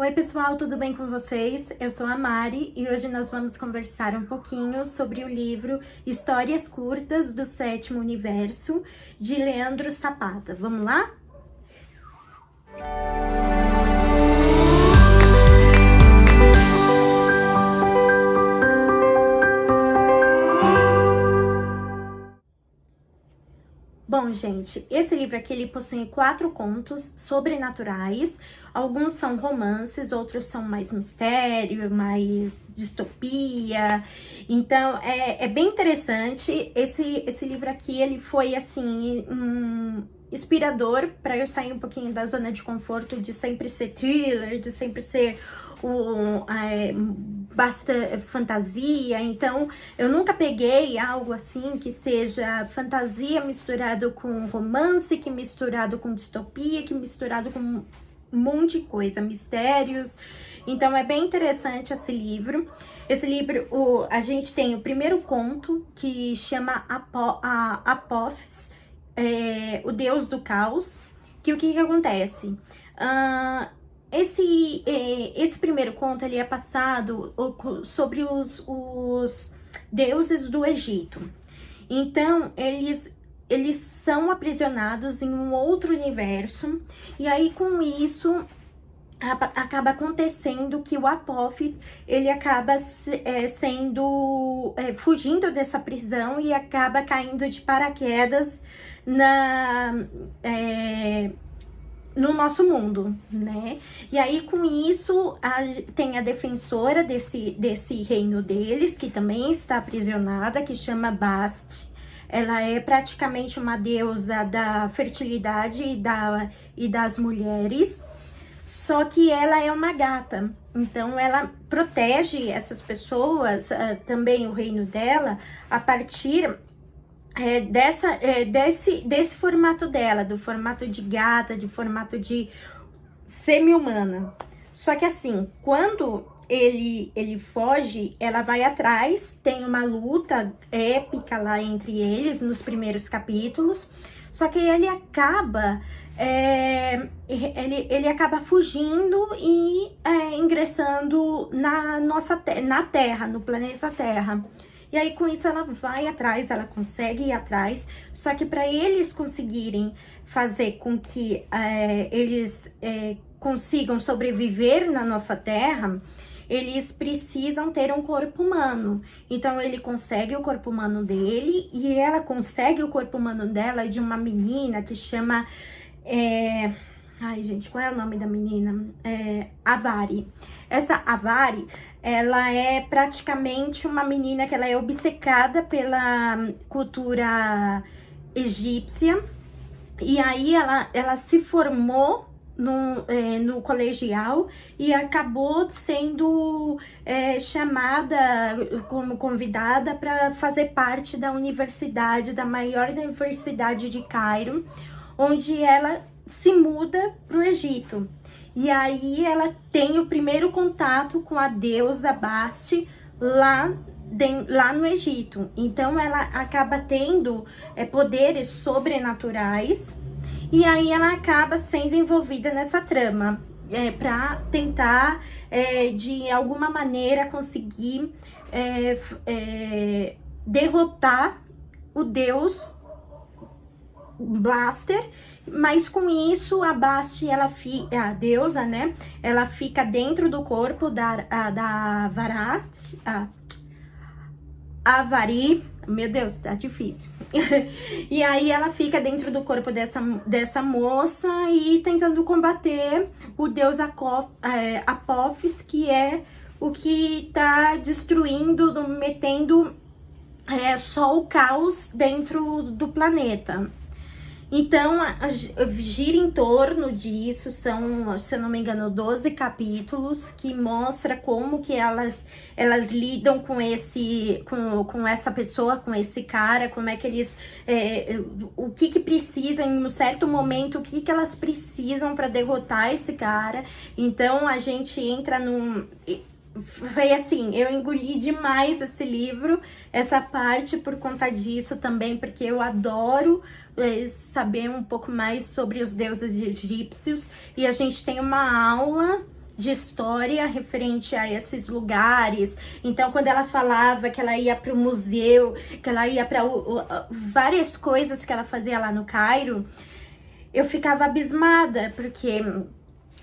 Oi pessoal, tudo bem com vocês? Eu sou a Mari e hoje nós vamos conversar um pouquinho sobre o livro Histórias Curtas do Sétimo Universo, de Leandro Zapata. Vamos lá? Bom, gente, esse livro aqui ele possui 4 contos sobrenaturais. Alguns são romances, outros são mais mistério, mais distopia. Então, é bem interessante. Esse livro aqui, ele foi, assim, inspirador para eu sair um pouquinho da zona de conforto de sempre ser thriller, de sempre ser bastante fantasia. Então eu nunca peguei algo assim que seja fantasia misturado com romance, que misturado com distopia, que misturado com um monte de coisa, mistérios. Então é bem interessante esse livro. Esse livro, a gente tem o primeiro conto, que chama Apophis, o Deus do Caos. Que o que acontece? Esse primeiro conto ele é passado sobre os deuses do Egito. Então, eles são aprisionados em um outro universo, e aí com isso acaba acontecendo que o Apophis ele acaba fugindo dessa prisão e acaba caindo de paraquedas no nosso mundo, né? E aí, com isso, tem a defensora desse reino deles, que também está aprisionada, que chama Bast. Ela é praticamente uma deusa da fertilidade e das mulheres, só que ela é uma gata. Então, ela protege essas pessoas, também o reino dela, a partir desse formato dela, do formato de gata, de formato de semi-humana. Só que assim, quando ele foge, ela vai atrás, tem uma luta épica lá entre eles nos primeiros capítulos. Só que ele acaba fugindo e ingressando na Terra, no planeta Terra. E aí, com isso, ela vai atrás, ela consegue ir atrás. Só que para eles conseguirem fazer com que eles consigam sobreviver na nossa Terra, eles precisam ter um corpo humano. Então, ele consegue o corpo humano dele e ela consegue o corpo humano dela de uma menina que chama... Ai, gente, qual é o nome da menina? Avari. Essa Avari, ela é praticamente uma menina que ela é obcecada pela cultura egípcia. E aí ela se formou no colegial e acabou sendo chamada como convidada para fazer parte da universidade, da maior universidade de Cairo, onde ela se muda para o Egito. E aí ela tem o primeiro contato com a deusa Bast lá no Egito. Então ela acaba tendo poderes sobrenaturais e aí ela acaba sendo envolvida nessa trama para tentar de alguma maneira conseguir derrotar o deus Blaster. Mas com isso, a Bast, a deusa, né? Ela fica dentro do corpo da Avari. Meu Deus, tá difícil. E aí ela fica dentro do corpo dessa moça e tentando combater o deus Apophis, que é o que tá destruindo, metendo só o caos dentro do planeta. Então, gira em torno disso, são, se eu não me engano, 12 capítulos que mostra como que elas lidam com essa pessoa, com esse cara, como é que eles, o que precisa em um certo momento, o que elas precisam para derrotar esse cara. Então, a gente entra foi assim, eu engoli demais esse livro, essa parte por conta disso também, porque eu adoro saber um pouco mais sobre os deuses egípcios, e a gente tem uma aula de história referente a esses lugares. Então, quando ela falava que ela ia para o museu, que ela ia para várias coisas que ela fazia lá no Cairo, eu ficava abismada, porque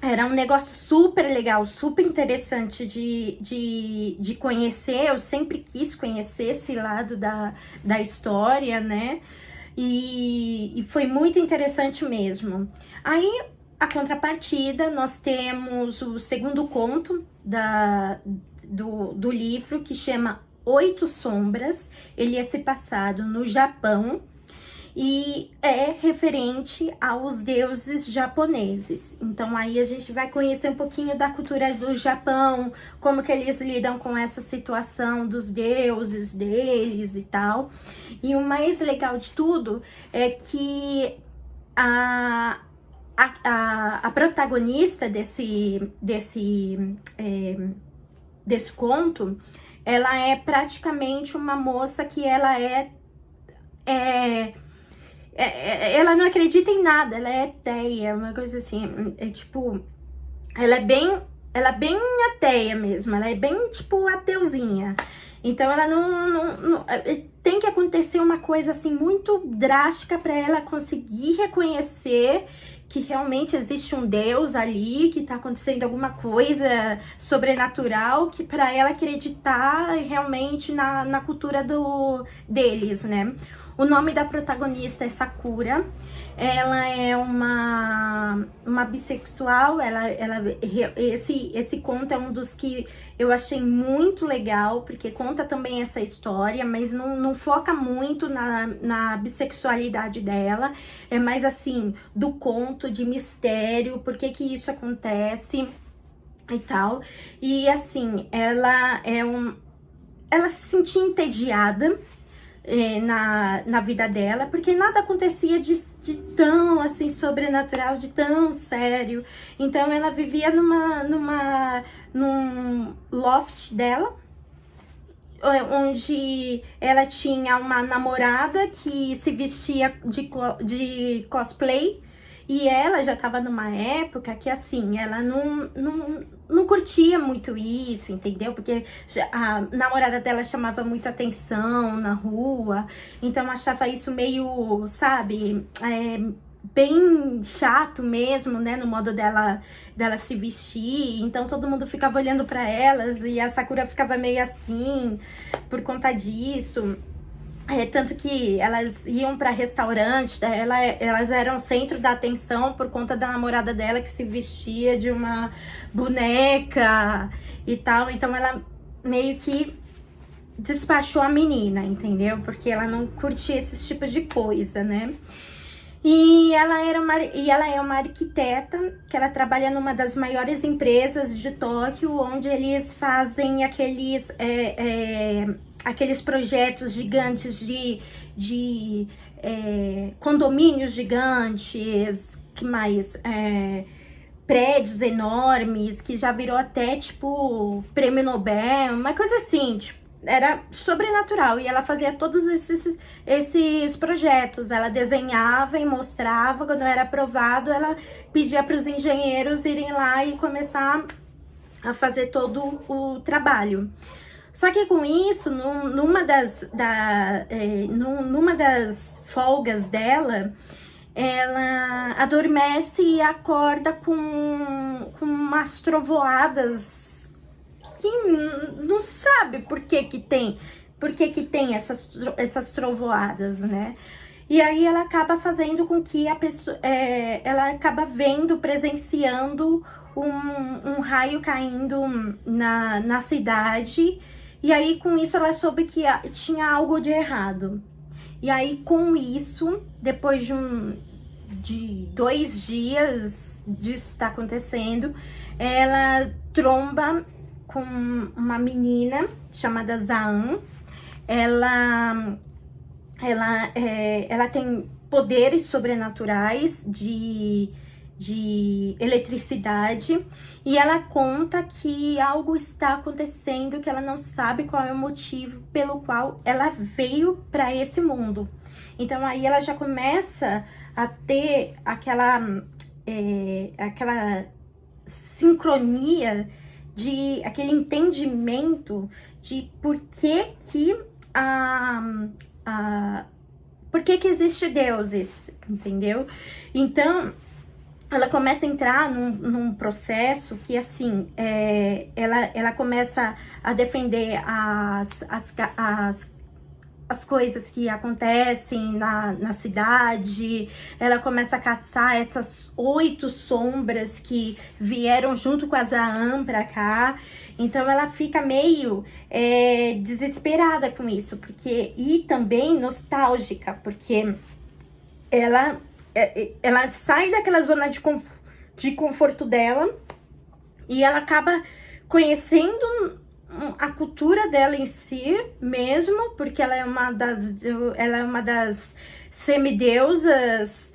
era um negócio super legal, super interessante de conhecer. Eu sempre quis conhecer esse lado da história, né? E foi muito interessante mesmo. Aí, a contrapartida, nós temos o segundo conto do livro, que chama Oito Sombras. Ele ia ser passado no Japão e é referente aos deuses japoneses. Então aí a gente vai conhecer um pouquinho da cultura do Japão, como que eles lidam com essa situação dos deuses deles e tal. E o mais legal de tudo é que a protagonista desse conto, ela é praticamente uma moça que ela não acredita em nada, ela é ateia, uma coisa assim, tipo, ela é bem ateia mesmo, ela é bem, tipo, ateuzinha. Então, ela não tem que acontecer uma coisa, assim, muito drástica para ela conseguir reconhecer que realmente existe um Deus ali, que tá acontecendo alguma coisa sobrenatural, que para ela acreditar realmente na cultura deles, né? O nome da protagonista é Sakura. Ela é uma bissexual. Esse conto é um dos que eu achei muito legal, porque conta também essa história, mas não foca muito na bissexualidade dela. É mais assim, do conto, de mistério, por que isso acontece e tal. E assim, ela se sentia entediada na vida dela, porque nada acontecia de tão assim sobrenatural, de tão sério. Então ela vivia num loft dela, onde ela tinha uma namorada que se vestia de cosplay. E ela já tava numa época que, assim, ela não curtia muito isso, entendeu? Porque a namorada dela chamava muito atenção na rua, então achava isso meio, sabe, bem chato mesmo, né, no modo dela se vestir. Então todo mundo ficava olhando pra elas e a Sakura ficava meio assim por conta disso. Tanto que elas iam para restaurante, elas eram o centro da atenção por conta da namorada dela que se vestia de uma boneca e tal. Então ela meio que despachou a menina, entendeu? Porque ela não curtia esse tipo de coisa, né? E ela é uma arquiteta, que ela trabalha numa das maiores empresas de Tóquio, onde eles fazem aqueles projetos gigantes de condomínios gigantes, que mais? Prédios enormes, que já virou até, tipo, prêmio Nobel, uma coisa assim, tipo, era sobrenatural. E ela fazia todos esses projetos. Ela desenhava e mostrava. Quando era aprovado, ela pedia para os engenheiros irem lá e começar a fazer todo o trabalho. Só que com isso, numa das folgas dela, ela adormece e acorda com umas trovoadas que não sabe por que tem essas trovoadas, né? E aí ela acaba fazendo com que a pessoa, ela acaba presenciando um raio caindo na cidade. E aí com isso ela soube que tinha algo de errado. E aí com isso, depois de 2 dias disso estar acontecendo, ela tromba com uma menina chamada Zaan. Ela tem poderes sobrenaturais de eletricidade, e ela conta que algo está acontecendo, que ela não sabe qual é o motivo pelo qual ela veio para esse mundo. Então aí ela já começa a ter aquela sincronia, aquele entendimento de por que que existe deuses, entendeu? Então, ela começa a entrar num processo que, assim, ela começa a defender as coisas que acontecem na cidade, ela começa a caçar essas 8 sombras que vieram junto com a Zaan pra cá. Então ela fica meio desesperada com isso, e também nostálgica, porque ela sai daquela zona de conforto dela e ela acaba conhecendo a cultura dela em si mesmo, porque ela é uma das semideusas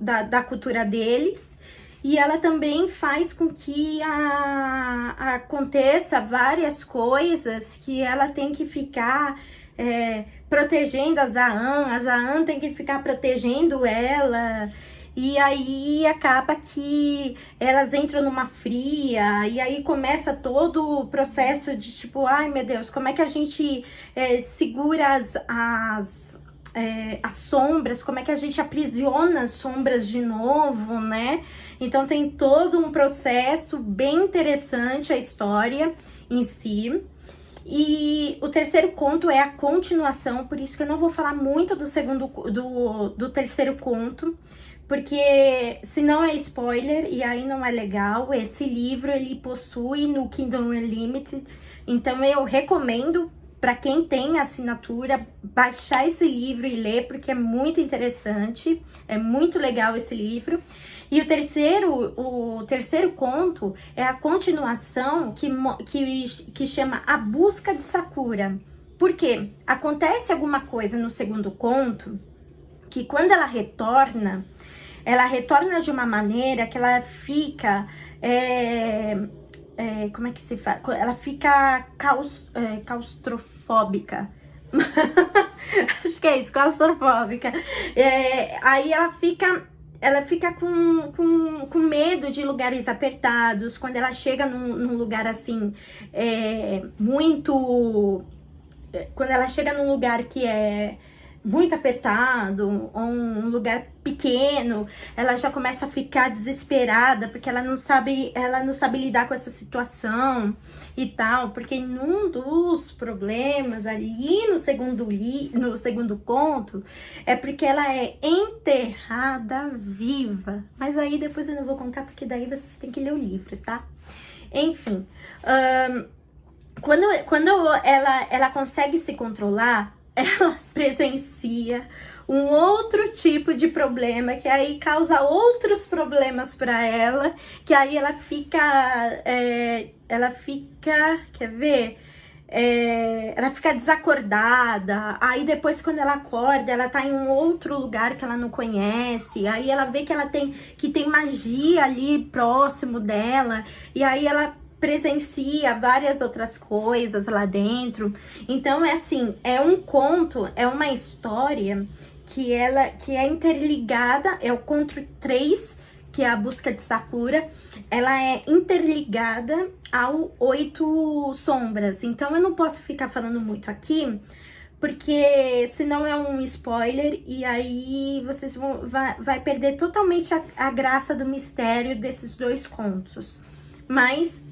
da cultura deles, e ela também faz com que aconteça várias coisas que ela tem que ficar protegendo a Zaan tem que ficar protegendo ela. E aí acaba que elas entram numa fria, e aí começa todo o processo de tipo, ai meu Deus, como é que a gente segura as sombras, como é que a gente aprisiona as sombras de novo, né? Então tem todo um processo bem interessante a história em si. E o terceiro conto é a continuação, por isso que eu não vou falar muito do terceiro conto, porque senão é spoiler e aí não é legal. Esse livro ele possui no Kindle Unlimited, então eu recomendo para quem tem assinatura baixar esse livro e ler, porque é muito interessante, é muito legal esse livro. E o terceiro conto é a continuação que chama A Busca de Sakura. Por quê? Acontece alguma coisa no segundo conto que quando ela retorna de uma maneira que ela fica... como é que se fala? Ela fica claustrofóbica. Acho que é isso, claustrofóbica. Aí ela fica com medo de lugares apertados. Quando ela chega num lugar assim, quando ela chega num lugar que é muito apertado, ou um lugar pequeno, ela já começa a ficar desesperada, porque ela não sabe lidar com essa situação e tal, porque num dos problemas ali no segundo conto, é porque ela é enterrada viva, mas aí depois eu não vou contar, porque daí vocês têm que ler o livro, tá? Enfim, quando ela consegue se controlar, ela presencia um outro tipo de problema, que aí causa outros problemas para ela, que aí ela fica, quer ver? Ela fica desacordada, aí depois quando ela acorda, ela tá em um outro lugar que ela não conhece, aí ela vê que tem magia ali próximo dela, e aí ela presencia várias outras coisas lá dentro. Então é um conto, é uma história que é interligada, é o conto 3, que é A Busca de Sakura, ela é interligada ao 8 Sombras. Então eu não posso ficar falando muito aqui, porque senão é um spoiler, e aí vocês vai perder totalmente a graça do mistério desses 2 contos. Mas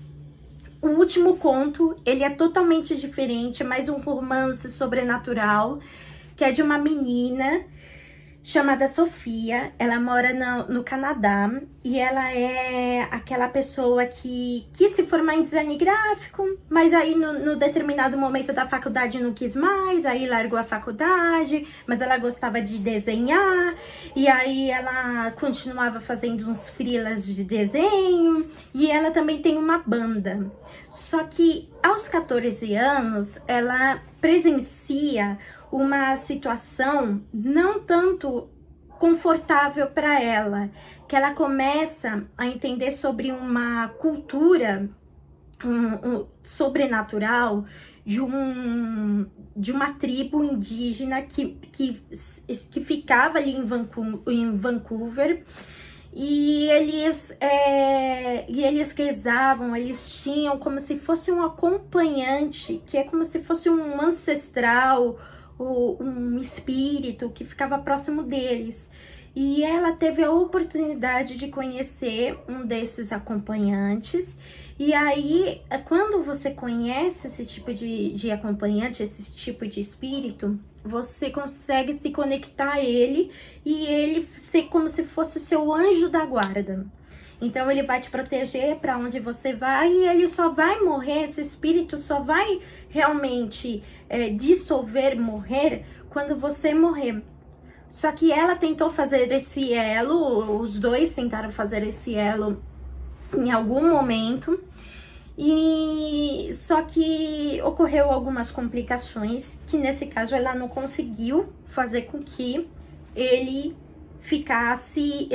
o último conto, ele é totalmente diferente, é mais um romance sobrenatural, que é de uma menina chamada Sofia. Ela mora no Canadá, e ela é aquela pessoa que quis se formar em design gráfico, mas aí no determinado momento da faculdade não quis mais, aí largou a faculdade, mas ela gostava de desenhar, e aí ela continuava fazendo uns freelas de desenho, e ela também tem uma banda. Só que aos 14 anos, ela presencia uma situação não tanto confortável para ela, que ela começa a entender sobre uma cultura sobrenatural de uma tribo indígena que ficava ali em Vancouver, E eles rezavam, eles tinham como se fosse um acompanhante, que é como se fosse um ancestral, um espírito que ficava próximo deles. E ela teve a oportunidade de conhecer um desses acompanhantes. E aí, quando você conhece esse tipo de acompanhante, esse tipo de espírito, você consegue se conectar a ele e ele ser como se fosse seu anjo da guarda. Então ele vai te proteger para onde você vai e ele só vai morrer, esse espírito só vai realmente dissolver, morrer, quando você morrer. Só que ela tentou fazer esse elo, os dois tentaram fazer esse elo em algum momento, e só que ocorreu algumas complicações, que nesse caso ela não conseguiu fazer com que eles ficassem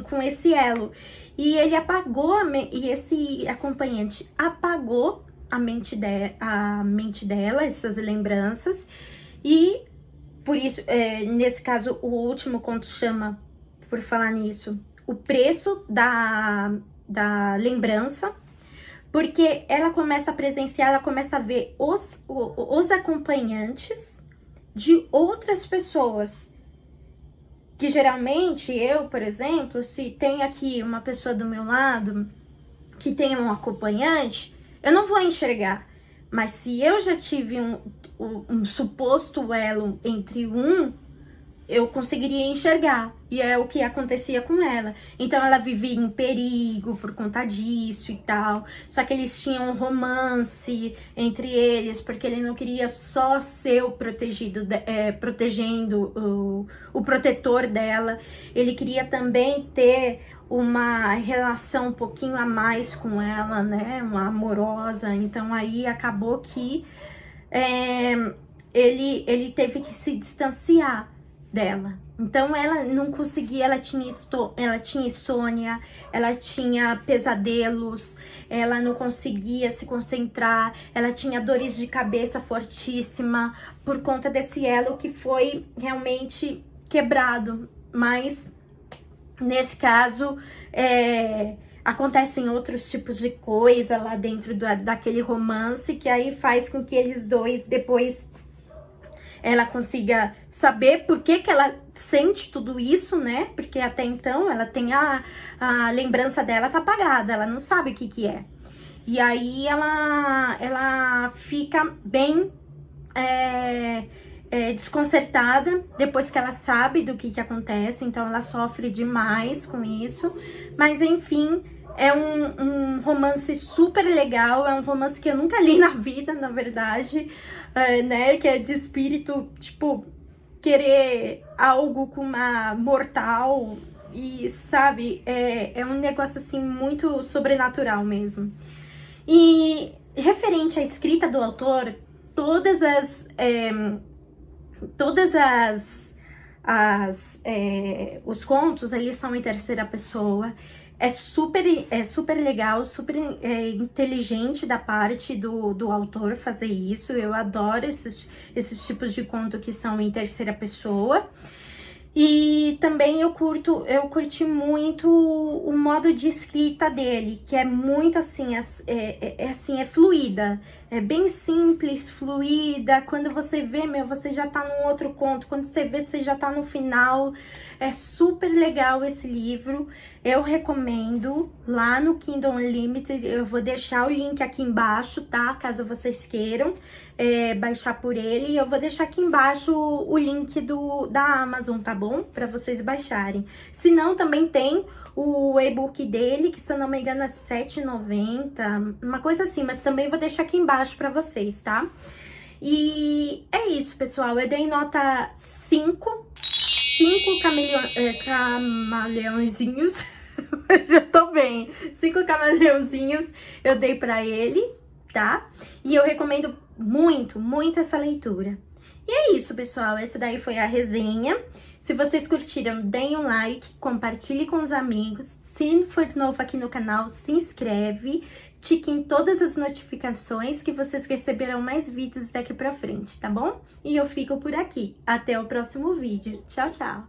com esse elo. E ele apagou, e esse acompanhante apagou a mente dela, essas lembranças, e por isso, nesse caso, o último conto chama, por falar nisso, o preço da lembrança, porque ela começa a presenciar, ela começa a ver os acompanhantes de outras pessoas. Que geralmente, eu, por exemplo, se tem aqui uma pessoa do meu lado que tem um acompanhante, eu não vou enxergar. Mas se eu já tive um suposto elo entre eu conseguiria enxergar. E é o que acontecia com ela. Então ela vivia em perigo por conta disso e tal. Só que eles tinham um romance entre eles, porque ele não queria só ser o protegido, protegendo o protetor dela. Ele queria também ter uma relação um pouquinho a mais com ela, né? Uma amorosa. Então aí acabou que ele teve que se distanciar dela. Então ela não conseguia, ela tinha insônia, ela tinha pesadelos, ela não conseguia se concentrar, ela tinha dores de cabeça fortíssima por conta desse elo que foi realmente quebrado. Mas nesse caso acontecem outros tipos de coisa lá dentro daquele romance, que aí faz com que eles dois depois ela consiga saber por que ela sente tudo isso, né? Porque até então ela tem a lembrança dela tá apagada, ela não sabe o que é. E aí ela fica bem desconcertada depois que ela sabe do que acontece, então ela sofre demais com isso. Mas enfim, é um romance super legal, é um romance que eu nunca li na vida, na verdade, né, que é de espírito, tipo, querer algo com uma mortal, e sabe, é um negócio assim muito sobrenatural mesmo. E referente à escrita do autor, os contos, eles são em terceira pessoa. É super legal, super inteligente da parte do autor fazer isso. Eu adoro esses tipos de conto que são em terceira pessoa. E também eu curti muito o modo de escrita dele, que é muito assim, é fluida, é bem simples, fluida. Quando você vê, você já tá num outro conto, quando você vê, você já tá no final. É super legal esse livro, eu recomendo lá no Kindle Unlimited. Eu vou deixar o link aqui embaixo, tá? Caso vocês queiram baixar por ele, eu vou deixar aqui embaixo o link da Amazon, tá bom? Pra vocês baixarem. Se não, também tem o e-book dele, que se eu não me engano é R$7,90, uma coisa assim, mas também vou deixar aqui embaixo pra vocês, tá? E é isso, pessoal, eu dei nota 5 camaleãozinhos, já tô bem, 5 camaleãozinhos eu dei pra ele, tá? E eu recomendo muito, muito essa leitura. E é isso, pessoal, essa daí foi a resenha. Se vocês curtiram, deem um like, compartilhe com os amigos. Se for novo aqui no canal, se inscreve, tique em todas as notificações que vocês receberão mais vídeos daqui pra frente, tá bom? E eu fico por aqui. Até o próximo vídeo. Tchau, tchau!